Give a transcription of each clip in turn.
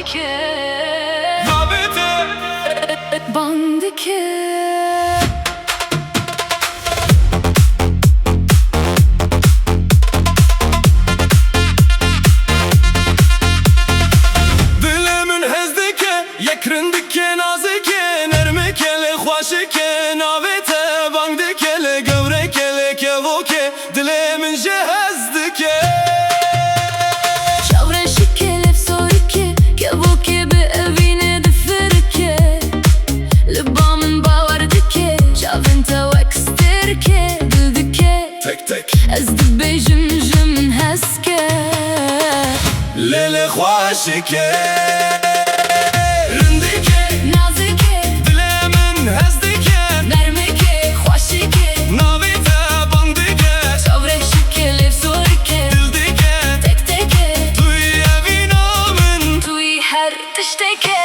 dike Navê bandike Dilê min hez dike yek Rindikê Nazikê Nermikê xwaşikê Navê te bang dike gewreke kevokê Dilê min jê hez dike Çavên şikê sorikê kevokê bi evînê difirikê Li ba min bawer dike çavên te wek zerikê dike Tek tek Ez dibêjim ji min hezke Lê xwaşikê Rindikê Nazikê Dilê min hez dike Nermikê xwaşikê Navê te bang dike Çavên şikê sorikê Dil dike tek teke Tuy evîna min Tuy her tişteke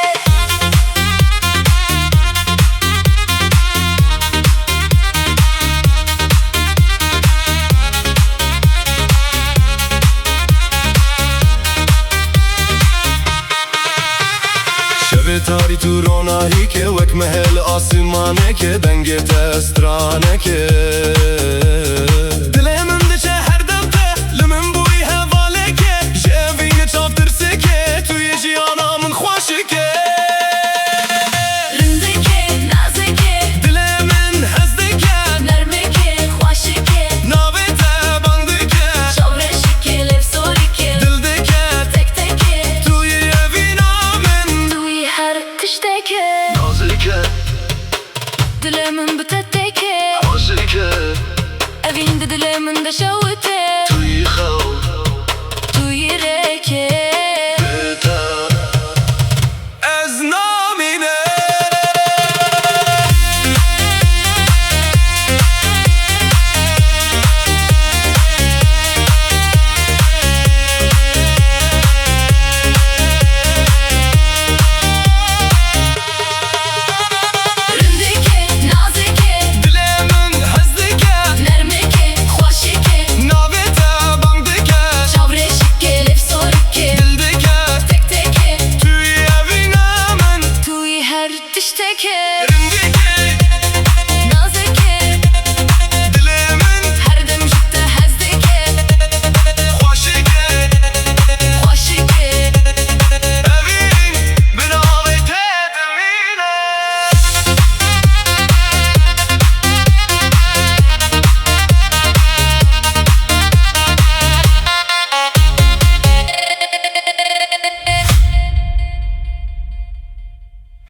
Şevê tarî tu ronahîkê wek mehel asîmanekê dengê te stranekê Dilê min diçe her demte li min bûyî hevalekê Ji evînê çavtirsekê tu yê jiyana min xwaşikê Rindikê Nazikê Dilê min hez dike Nermikê xwaşikê Navê te bang dike Çavên şikê sorikê Dil dike tek teke tu yê evîna min Tuy her tişteke Nazikê Dilê min bi te teke xwaşikê Evîn de dilê min de şewite tu yê xew Tuy reke bite Ez namîne Rindikê Nazikê Dilê min hez dike Nermikê xwaşikê Navê te bang dike Çavên şikê sorikê Dil dike tek teke tu yê evîna min Tuy her tişteke Rindikê